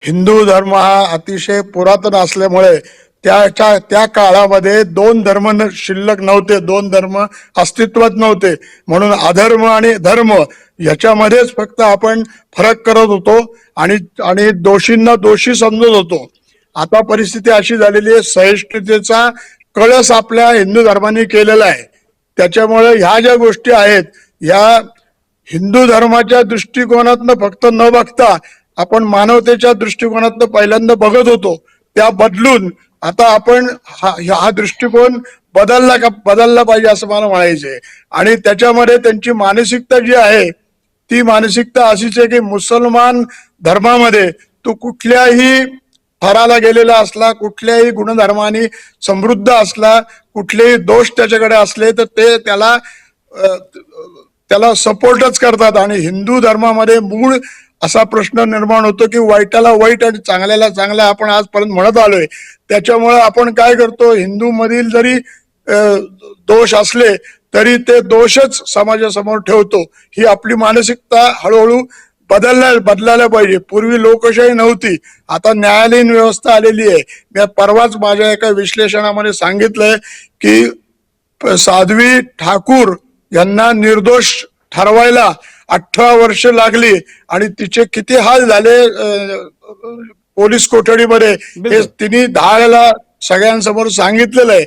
हिंदू धर्म हा अतिशय पुरातन असल्यामुळे त्या काळामध्ये दोन धर्म शिल्लक नव्हते, दोन धर्म अस्तित्वात नव्हते. म्हणून अधर्म आणि धर्म याच्यामध्येच फक्त आपण फरक करत होतो आणि आणि दोषींना दोषी समजत होतो. आता परिस्थिती अशी झालेली आहे, सहिष्णुतेचा कळस आपल्या हिंदू धर्माने केलेला आहे. त्याच्यामुळे ह्या ज्या गोष्टी आहेत या हिंदू धर्माच्या दृष्टिकोनातनं फक्त न बघता आपण मानवतेच्या दृष्टिकोनातनं पहिल्यांदा बघत होतो, त्या बदलून आता आपण हा दृष्टिकोन बदलला पाहिजे असं मला म्हणायचंय. आणि त्याच्यामध्ये त्यांची मानसिकता जी आहे ती मानसिकता अशीच आहे की मुसलमान धर्मामध्ये तो कुठल्याही थराला गेलेला असला, कुठल्याही गुणधर्माने समृद्ध असला, कुठलेही दोष त्याच्याकडे असले तर ते त्याला सपोर्टच करतात. आणि हिंदू धर्मामध्ये मूळ असा प्रश्न निर्माण होतो की वाईटाला वाईट आणि चांगल्याला चांगला आपण आजपर्यंत म्हणत आलोय. त्याच्यामुळे आपण काय करतो, हिंदू मधील जरी दोष असले तरी ते दोषच समाजासमोर ठेवतो. ही आपली मानसिकता हळूहळू बदलायला पाहिजे. पूर्वी लोकशाही नव्हती, आता न्यायालयीन व्यवस्था आलेली आहे. मी परवाच माझ्या एका विश्लेषणामध्ये सांगितलंय की साध्वी ठाकूर यांना निर्दोष ठरवायला 18 वर्ष लागली आणि तिचे किती हाल झाले पोलीस कोठडीमध्ये हे तिने 10 वेळा सगळ्यांसमोर सांगितलेलं आहे.